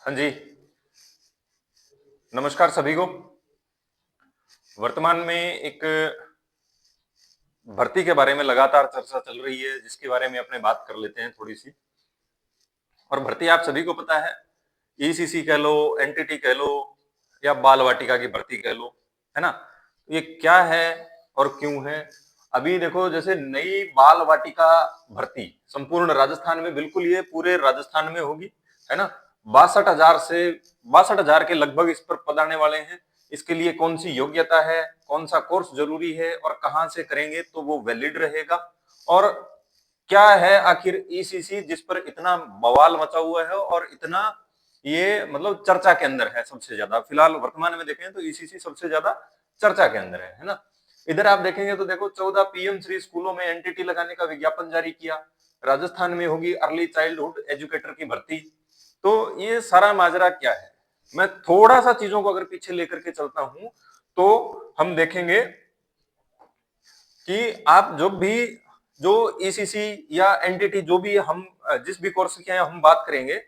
हाँ जी, नमस्कार सभी को। वर्तमान में एक भर्ती के बारे में लगातार चर्चा चल रही है, जिसके बारे में अपने बात कर लेते हैं थोड़ी सी। और भर्ती आप सभी को पता है, ईसीसी कह लो, एनटीटी कह लो या बाल वाटिका की भर्ती कह लो, है ना। ये क्या है और क्यों है? अभी देखो, जैसे नई बाल वाटिका भर्ती संपूर्ण राजस्थान में, बिल्कुल ये पूरे राजस्थान में होगी, है ना। 62,000 के लगभग इस पर पद आने वाले हैं। इसके लिए कौन सी योग्यता है, कौन सा कोर्स जरूरी है और कहाँ से करेंगे तो वो वैलिड रहेगा, और क्या है आखिर ईसीसी, जिस पर इतना बवाल मचा हुआ है और इतना ये मतलब चर्चा के अंदर है सबसे ज्यादा। फिलहाल वर्तमान में देखें तो ईसीसी सबसे ज्यादा चर्चा के अंदर है ना। इधर आप देखेंगे तो देखो, 14 पीएम श्री स्कूलों में एनटीटी लगाने का विज्ञापन जारी किया। राजस्थान में होगी अर्ली चाइल्डहुड एजुकेटर की भर्ती। तो ये सारा माजरा क्या है? मैं थोड़ा सा चीजों को अगर पीछे लेकर के चलता हूं तो हम देखेंगे कि आप जो ईसीसी या एनटीटी, जो भी हम जिस भी कोर्स की हम बात करेंगे,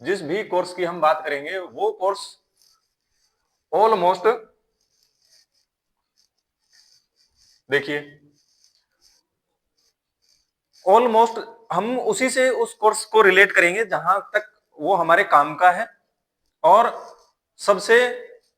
जिस भी कोर्स की हम बात करेंगे, वो कोर्स ऑलमोस्ट, देखिए, ऑलमोस्ट हम उसी से उस कोर्स को रिलेट करेंगे जहां तक वो हमारे काम का है, और सबसे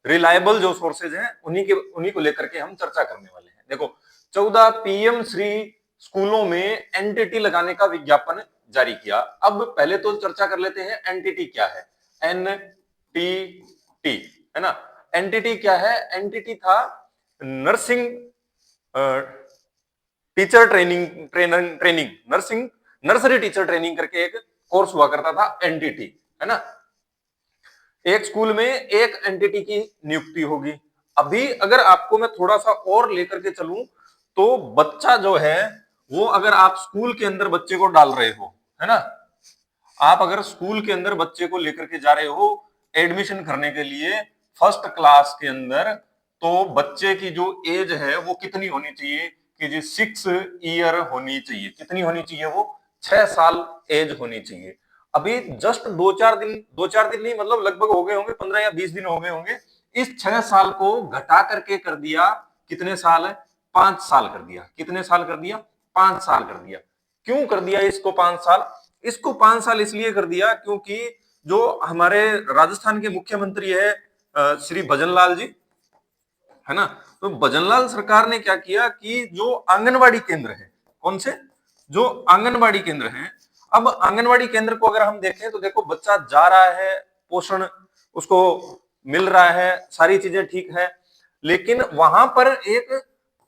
रिलायबल जो सोर्सेज हैं उन्हीं को लेकर के हम चर्चा करने वाले हैं। देखो, 14 पीएम श्री स्कूलों में एनटीटी लगाने का विज्ञापन जारी किया। अब पहले तो चर्चा कर लेते हैं एनटीटी क्या है। एनटीटी, है ना। एनटीटी क्या है? एनटीटी था nursing teacher training nursing nursery teacher training करके एक कोर्स हुआ करता था, एनटीटी, है ना। एक स्कूल में एक एनटीटी की नियुक्ति होगी। अभी अगर आपको मैं थोड़ा सा और लेकर के चलूं तो बच्चा जो है वो, अगर आप स्कूल के अंदर बच्चे को डाल रहे हो, है ना, आप अगर स्कूल के अंदर बच्चे को लेकर के जा रहे हो एडमिशन करने के लिए फर्स्ट क्लास के अंदर, तो बच्चे की जो एज है वो कितनी होनी चाहिए कि जी 6 ईयर होनी चाहिए। कितनी होनी चाहिए? वो 6 साल एज होनी चाहिए। अभी जस्ट 2-4 दिन नहीं, मतलब लगभग हो गए होंगे, 15 या 20 दिन हो गए होंगे, इस 6 साल को घटा करके कर दिया कितने साल है? 5 साल कर दिया। कितने साल कर दिया? 5 साल कर दिया। क्यों कर दिया इसको 5 साल? इसको 5 साल इसलिए कर दिया क्योंकि जो हमारे राजस्थान के मुख्यमंत्री है श्री भजनलाल जी, है ना, तो भजनलाल सरकार ने क्या किया कि जो आंगनवाड़ी केंद्र है, कौन से? जो आंगनवाड़ी केंद्र हैं, अब आंगनवाड़ी केंद्र को अगर हम देखें तो देखो, बच्चा जा रहा है, पोषण उसको मिल रहा है, सारी चीजें ठीक है, लेकिन वहां पर एक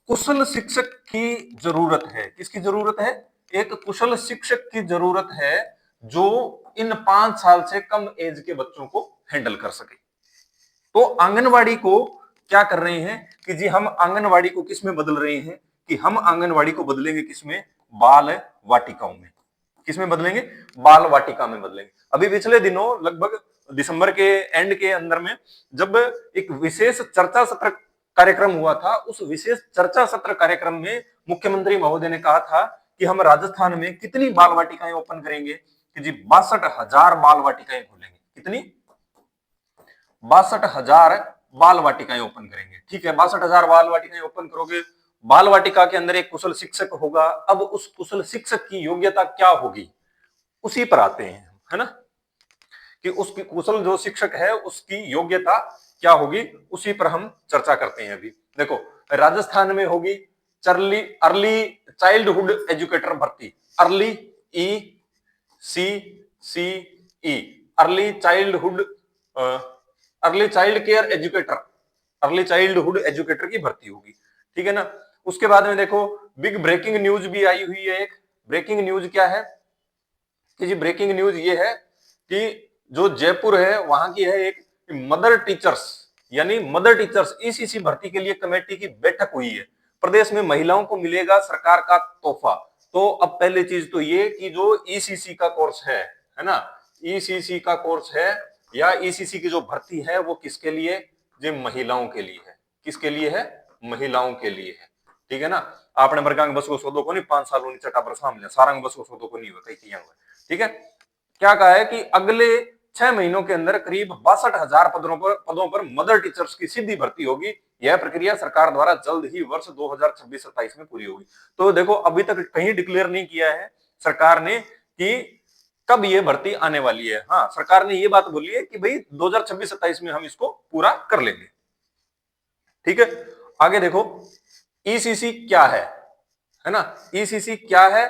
कुशल शिक्षक की जरूरत है। किसकी जरूरत है? एक कुशल शिक्षक की जरूरत है, जो इन 5 साल से कम एज के बच्चों को हैंडल कर सके। तो आंगनवाड़ी को क्या कर रहे हैं कि जी हम आंगनवाड़ी को किस में बदल रहे हैं कि हम आंगनवाड़ी को बदलेंगे किसमें? बाल वाटिकाओं में। किसमें बदलेंगे? बाल वाटिका में बदलेंगे। अभी पिछले दिनों, लगभग दिसंबर के एंड के अंदर में, जब एक विशेष चर्चा सत्र कार्यक्रम हुआ था, उस विशेष चर्चा सत्र कार्यक्रम में मुख्यमंत्री महोदय ने कहा था कि हम राजस्थान में कितनी बाल वाटिकाएं ओपन करेंगे कि जी 62,000 बाल वाटिकाएं खोलेंगे। कितनी? 62,000 बाल वाटिकाएं ओपन करेंगे। ठीक है, 62,000 बाल वाटिकाएं ओपन करोगे, बाल वाटिका के अंदर एक कुशल शिक्षक होगा। अब उस कुशल शिक्षक की योग्यता क्या होगी, उसी पर आते हैं, है ना, कि उसकी कुशल जो शिक्षक है उसकी योग्यता क्या होगी, उसी पर हम चर्चा करते हैं। अभी देखो, राजस्थान में होगी अर्ली चाइल्डहुड एजुकेटर भर्ती, early E C C E, early childhood early child care educator, early childhood educator की भर्ती होगी। ठीक है ना। उसके बाद में देखो, बिग ब्रेकिंग न्यूज भी आई हुई है। एक ब्रेकिंग न्यूज क्या है कि जी, ब्रेकिंग न्यूज ये है कि जो जयपुर है वहां की है एक मदर टीचर्स, यानी मदर टीचर्स ईसीसी भर्ती के लिए कमेटी की बैठक हुई है। प्रदेश में महिलाओं को मिलेगा सरकार का तोहफा। तो अब पहली चीज तो ये कि जो ईसीसी का कोर्स है ना, ईसीसी का कोर्स है या ईसीसी की जो भर्ती है वो किसके लिए? जो महिलाओं के लिए है। किसके लिए है? महिलाओं के लिए है। ठीक है ना। आपने मरगांग बस को सोदो को नहीं 5 साल चटा पर सामने सारंग बस को सोदो को नहीं हुआ कहीं। ठीक है। क्या कहा है कि अगले 6 महीनों के अंदर करीब 62,000 पदों पर मदर टीचर्स की सीधी भर्ती होगी। यह प्रक्रिया सरकार द्वारा जल्द ही वर्ष 2026-27 में पूरी होगी। तो देखो अभी तक कहीं डिक्लेयर नहीं किया है सरकार ने कि कब ये भर्ती आने वाली है। हाँ, सरकार ने ये बात बोली है कि भाई 2026-27 में हम इसको पूरा कर लेंगे। ठीक है, आगे देखो ईसीसी क्या है ना, ईसीसी क्या है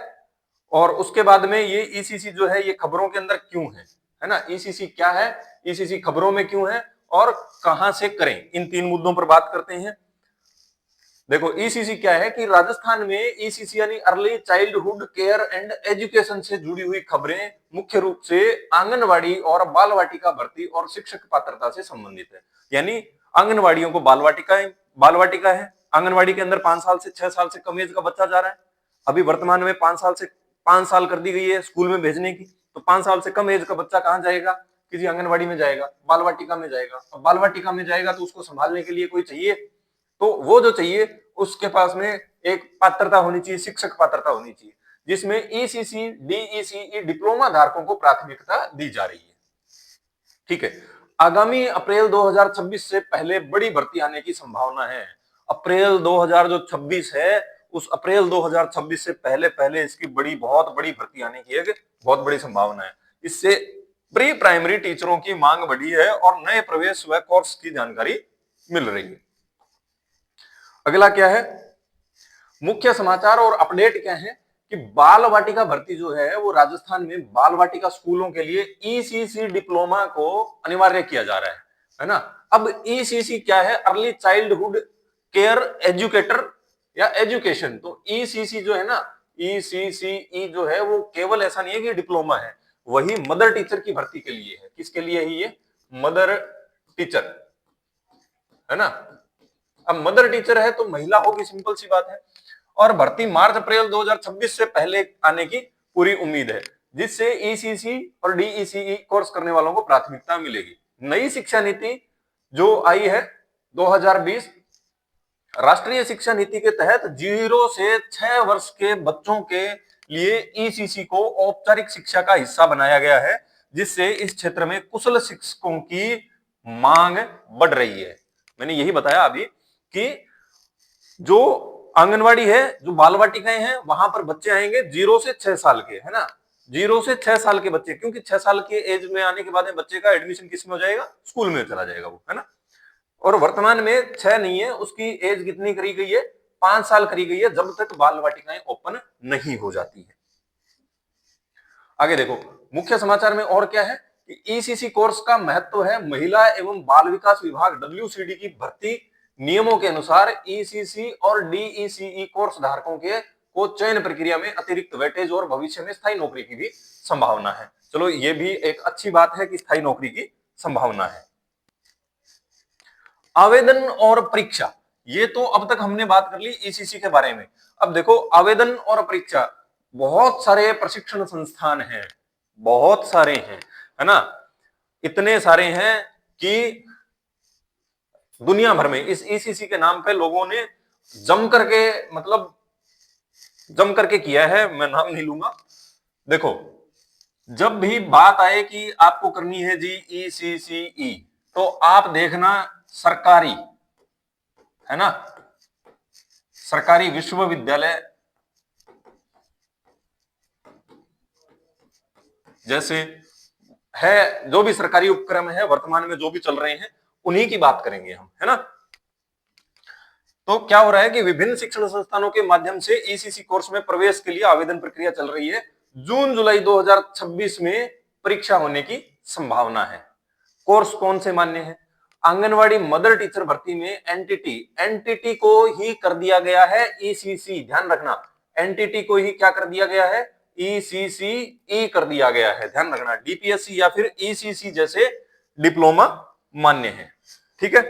और उसके बाद में ये ईसीसी जो है ये खबरों के अंदर क्यों है ना, ईसीसी क्या है, ईसीसी खबरों में क्यों है और कहां से करें, इन 3 मुद्दों पर बात करते हैं। देखो ईसीसी क्या है कि राजस्थान में ईसीसी यानी early childhood care and education से जुड़ी हुई खबरें मुख्य रूप से आंगनवाड़ी और बाल वाटिका भर्ती और शिक्षक पात्रता से संबंधित है। यानी आंगनवाड़ियों को बाल वाटिका है, आंगनवाड़ी के अंदर 5 साल से 6 साल से कम एज का बच्चा जा रहा है। अभी वर्तमान में 5 साल कर दी गई है स्कूल में भेजने की, तो 5 साल से कम एज का बच्चा कहां जाएगा, किसी आंगनवाड़ी में जाएगा, बाल वाटिका में जाएगा। अब बाल वाटिका में जाएगा तो उसको संभालने के लिए कोई चाहिए, तो वो जो चाहिए उसके पास में एक पात्रता होनी चाहिए, शिक्षक पात्रता होनी चाहिए, जिसमें ईसीसी डीईसीई डिप्लोमा धारकों को प्राथमिकता दी जा रही है। ठीक है, आगामी अप्रैल 2026 से पहले बड़ी भर्ती आने की संभावना है। अप्रैल 2026 है, उस अप्रैल 2026 से पहले इसकी बहुत बड़ी भर्ती आने की एक बहुत बड़ी संभावना है। इससे प्री प्राइमरी टीचरों की मांग बढ़ी है और नए प्रवेश व कोर्स की जानकारी मिल रही है। अगला क्या है, मुख्य समाचार और अपडेट क्या है कि बाल वाटिका भर्ती जो है वो राजस्थान में बाल वाटिका स्कूलों के लिए ईसीसी डिप्लोमा को अनिवार्य किया जा रहा है ना। अब ईसीसी क्या है, अर्ली चाइल्डहुड केयर एजुकेटर या एजुकेशन। तो ईसीसी जो है ना, ईसीसीई जो है वो केवल ऐसा नहीं है कि डिप्लोमा है, वही मदर टीचर की भर्ती के लिए है। किसके लिए है ये, मदर टीचर है ना। अब मदर टीचर है तो महिला होगी, सिंपल सी बात है। और भर्ती मार्च अप्रैल 2026 से पहले आने की पूरी उम्मीद है, जिससे ईसीसी और डीईसीई कोर्स करने वालों को प्राथमिकता मिलेगी। नई शिक्षा नीति जो आई है 2020, राष्ट्रीय शिक्षा नीति के तहत 0 से 6 वर्ष के बच्चों के लिए ईसीसी को औपचारिक शिक्षा का हिस्सा बनाया गया है, जिससे इस क्षेत्र में कुशल शिक्षकों की मांग बढ़ रही है। मैंने यही बताया अभी कि जो आंगनवाड़ी है, जो बाल वाटिकाएं हैं, वहां पर बच्चे आएंगे 0 से 6 साल के, है ना, 0 से 6 साल के बच्चे, क्योंकि 6 साल के एज में आने के बाद में बच्चे का एडमिशन किस में हो जाएगा, स्कूल में चला जाएगा वो, है ना। और वर्तमान में 6 नहीं है, उसकी एज कितनी करी गई है, 5 साल करी गई है, जब तक बाल वाटिकाएं ओपन नहीं हो जाती है। आगे देखो मुख्य समाचार में और क्या है कि ईसीसी कोर्स का महत्व है। महिला एवं बाल विकास विभाग डब्ल्यूसीडी की भर्ती नियमों के अनुसार ईसीसी और डीईसीई कोर्स धारकों के को चयन प्रक्रिया में अतिरिक्त वेटेज और भविष्य में स्थायी नौकरी की भी संभावना है। चलो ये भी एक अच्छी बात है कि स्थायी नौकरी की संभावना है। आवेदन और परीक्षा, ये तो अब तक हमने बात कर ली ईसीसी के बारे में। अब देखो आवेदन और परीक्षा, बहुत सारे प्रशिक्षण संस्थान हैं, बहुत सारे हैं, है ना, इतने सारे हैं कि दुनिया भर में इस ईसीसी के नाम पे लोगों ने जम करके किया है। मैं नाम नहीं लूंगा। देखो जब भी बात आए कि आपको करनी है जी ईसीसीई, तो आप देखना सरकारी, है ना, सरकारी विश्वविद्यालय जैसे है, जो भी सरकारी उपक्रम है वर्तमान में जो भी चल रहे हैं उन्हीं की बात करेंगे हम, है ना। तो क्या हो रहा है कि विभिन्न शिक्षण संस्थानों के माध्यम से ईसीसी कोर्स में प्रवेश के लिए आवेदन प्रक्रिया चल रही है। जून जुलाई 2026 में परीक्षा होने की संभावना है। कोर्स कौन से मान्य है, आंगनवाड़ी मदर टीचर भर्ती में एनटीटी को ही कर दिया गया है ईसीसी। ध्यान रखना, एनटीटी को ही क्या कर दिया गया है, ईसीसी कर दिया गया है। ध्यान रखना, डीपीएससी या फिर ईसीसी जैसे डिप्लोमा मान्य है। ठीक है,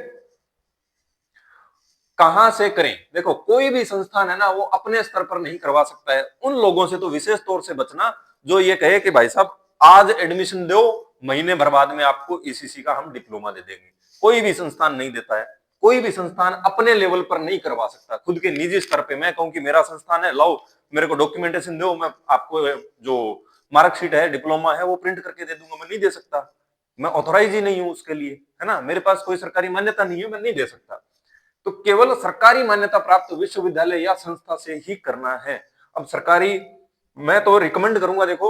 कहां से करें, देखो कोई भी संस्थान है ना वो अपने स्तर पर नहीं करवा सकता है। उन लोगों से तो विशेष तौर से बचना जो ये कहे कि भाई साहब आज एडमिशन दो, महीने भर बाद में आपको ईसीसी का हम डिप्लोमा दे देंगे। कोई भी संस्थान नहीं देता है, कोई भी संस्थान अपने लेवल पर नहीं करवा सकता। खुद के निजी स्तर पे मैं कहूं कि मेरा संस्थान है, लाओ मेरे को डॉक्यूमेंटेशन दो, मैं आपको जो मार्कशीट है डिप्लोमा है वो प्रिंट करके दे दूंगा, मैं नहीं दे सकता। मैं ऑथोराइज ही नहीं हूं उसके लिए, है ना, मेरे पास कोई सरकारी मान्यता नहीं है, मैं नहीं दे सकता। तो केवल सरकारी मान्यता प्राप्त विश्वविद्यालय या संस्था से ही करना है। अब सरकारी, मैं तो रिकमेंड करूंगा, देखो,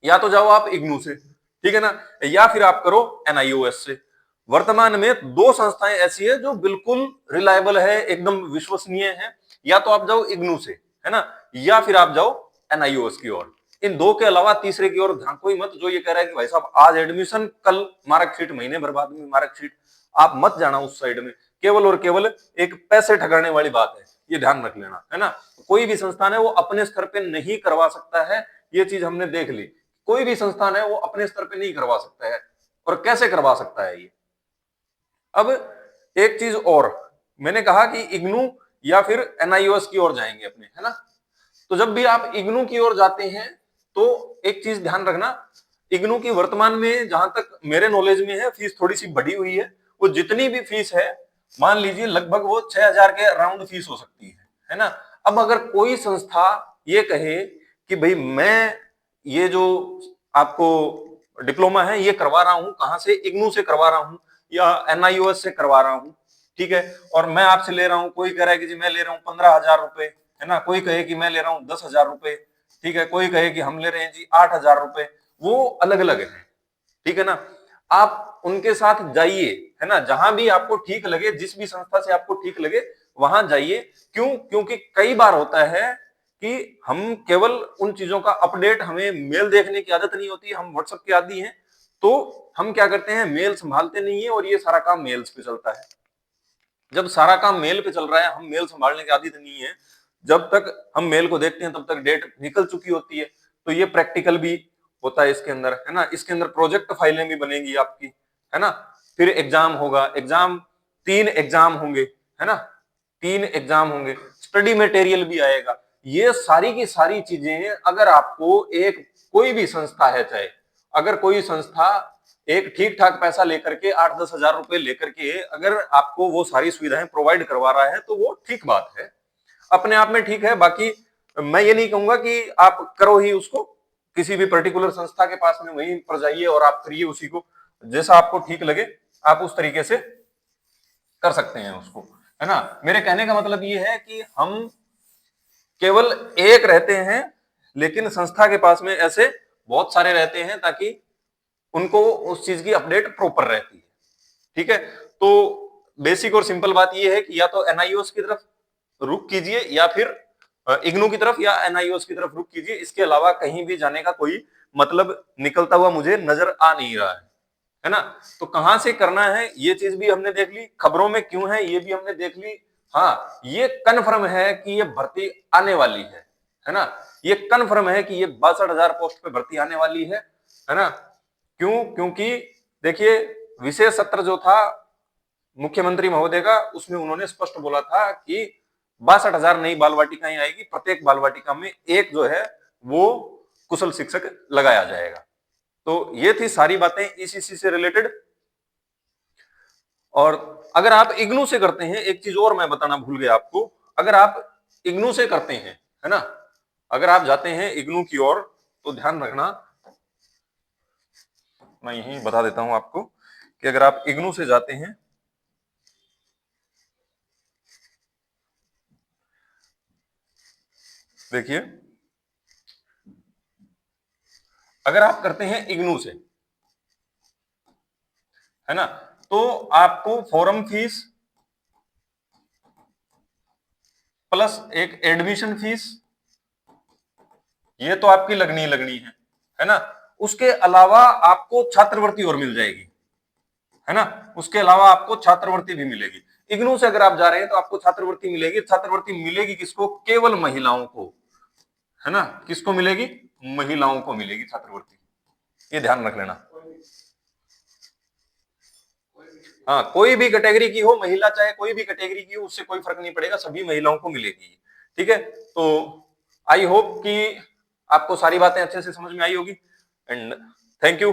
या तो जाओ आप इग्नू से, ठीक है ना, या फिर आप करो एनआईओएस से। वर्तमान में दो संस्थाएं ऐसी है जो बिल्कुल रिलायबल है, एकदम विश्वसनीय है। या तो आप जाओ इग्नू से, है ना, या फिर आप जाओ एनआईओएस की ओर। इन दो के अलावा तीसरे की ओर ध्यान कोई मत, जो ये कह रहा है कि भाई साहब आज एडमिशन कल मार्कशीट, महीने भर बाद में मार्कशीट, आप मत जाना उस साइड में। केवल और केवल एक पैसे ठगाने वाली बात है, ये ध्यान रख लेना, है ना। कोई भी संस्थान है वो अपने स्तर पे नहीं करवा सकता है, ये चीज हमने देख ली। कोई भी संस्थान है वो अपने स्तर पे नहीं करवा सकता है। और कैसे करवा सकता है ये? अब एक चीज और, मैंने कहा कि इग्नू या फिर एनआईओएस की ओर जाएंगे अपने, है ना। तो जब भी आप इग्नू की ओर जाते हैं तो एक चीज ध्यान रखना, इग्नू की वर्तमान में जहां तक मेरे नॉलेज में है फीस थोड़ी सी बढ़ी हुई है। वो जितनी भी फीस है, मान लीजिए लगभग वो 6,000 के अराउंड फीस हो सकती है ना। अब अगर कोई संस्था ये कहे कि भाई मैं ये जो आपको डिप्लोमा है ये करवा रहा हूं, कहां से, इग्नू से करवा रहा हूं या एनआईओएस से करवा रहा हूं, ठीक है, और मैं आपसे ले रहा हूं, कोई कह रहा है कि जी मैं ले रहा हूं 15,000 रुपए, है ना, कोई कहे कि मैं ले रहा हूं 10,000 रुपए, ठीक है, कोई कहे कि हम ले रहे हैं जी 8,000 रुपए, वो अलग अलग है, ठीक है ना। आप उनके साथ जाइए, है ना, जहां भी आपको ठीक लगे, जिस भी संस्था से आपको ठीक लगे वहां जाइए। क्यों? क्योंकि कई बार होता है कि हम केवल उन चीजों का अपडेट, हमें मेल देखने की आदत नहीं होती, हम व्हाट्सएप के आदी हैं, तो हम क्या करते हैं, मेल संभालते नहीं है और ये सारा काम मेल्स पे चलता है। जब सारा काम मेल पे चल रहा है, हम मेल संभालने की आदत नहीं है, जब तक हम मेल को देखते हैं तब तक डेट निकल चुकी होती है। तो ये प्रैक्टिकल भी होता है इसके अंदर, है ना। इसके अंदर प्रोजेक्ट फाइलें भी बनेगी आपकी, है ना। फिर एग्जाम होगा, एग्जाम 3 एग्जाम होंगे, है ना, 3 एग्जाम होंगे, स्टडी मटेरियल भी आएगा। ये सारी की सारी चीजें अगर आपको एक, कोई भी संस्था है, चाहे अगर कोई संस्था एक ठीक ठाक पैसा लेकर के 8-10 हजार रुपए लेकर के अगर आपको वो सारी सुविधाएं प्रोवाइड करवा रहा है तो वो ठीक बात है, अपने आप में ठीक है। बाकी मैं ये नहीं कहूंगा कि आप करो ही उसको, किसी भी पर्टिकुलर संस्था के पास में वहीं पर जाइए और आप करिए उसी को, जैसा आपको ठीक लगे आप उस तरीके से कर सकते हैं उसको, है ना। मेरे कहने का मतलब ये है कि हम केवल एक रहते हैं, लेकिन संस्था के पास में ऐसे बहुत सारे रहते हैं, ताकि उनको उस चीज की अपडेट प्रॉपर रहती है, ठीक है। तो बेसिक और सिंपल बात यह है कि या तो एनआईओएस की तरफ रुख कीजिए या फिर इग्नू की तरफ या एनआईओएस की तरफ रुख कीजिए। इसके अलावा कहीं भी जाने का कोई मतलब निकलता हुआ मुझे नजर आ नहीं रहा है ना। तो कहां से करना है ये चीज भी हमने देख ली, खबरों में क्यों है ये भी हमने देख ली। हाँ, ये कन्फर्म है कि ये भर्ती आने वाली है ना। ये कन्फर्म है कि ये 62,000 पोस्ट पे भर्ती आने वाली है ना। क्यों? क्योंकि देखिए, विशेष सत्र जो था मुख्यमंत्री महोदय का, उसमें उन्होंने स्पष्ट बोला था कि 62,000 नई बाल वाटिकाएं आएगी, प्रत्येक बाल वाटिका में एक जो है वो कुशल शिक्षक लगाया जाएगा। तो ये थी सारी बातें ईसीसी से रिलेटेड। और अगर आप इग्नू से करते हैं, एक चीज और मैं बताना भूल गया आपको, अगर आप इग्नू से करते हैं, है ना, अगर आप जाते हैं इग्नू की ओर, तो ध्यान रखना, मैं यही बता देता हूं आपको कि अगर आप इग्नू से जाते हैं, देखिए, अगर आप करते हैं इग्नू से, है ना, तो आपको फॉर्म फीस प्लस एक एडमिशन फीस, ये तो आपकी लगनी है ना। उसके अलावा आपको छात्रवृत्ति और मिल जाएगी, है ना। उसके अलावा आपको छात्रवृत्ति भी मिलेगी। इग्नू से अगर आप जा रहे हैं तो आपको छात्रवृत्ति मिलेगी। छात्रवृत्ति मिलेगी किसको? केवल महिलाओं को, है ना। किसको मिलेगी? महिलाओं को मिलेगी छात्रवृत्ति, ये ध्यान रख लेना। हाँ, कोई भी कैटेगरी की हो, महिला चाहे कोई भी कैटेगरी की हो, उससे कोई फर्क नहीं पड़ेगा, सभी महिलाओं को मिलेगी, ठीक है। तो आई होप कि आपको सारी बातें अच्छे से समझ में आई होगी, एंड थैंक यू।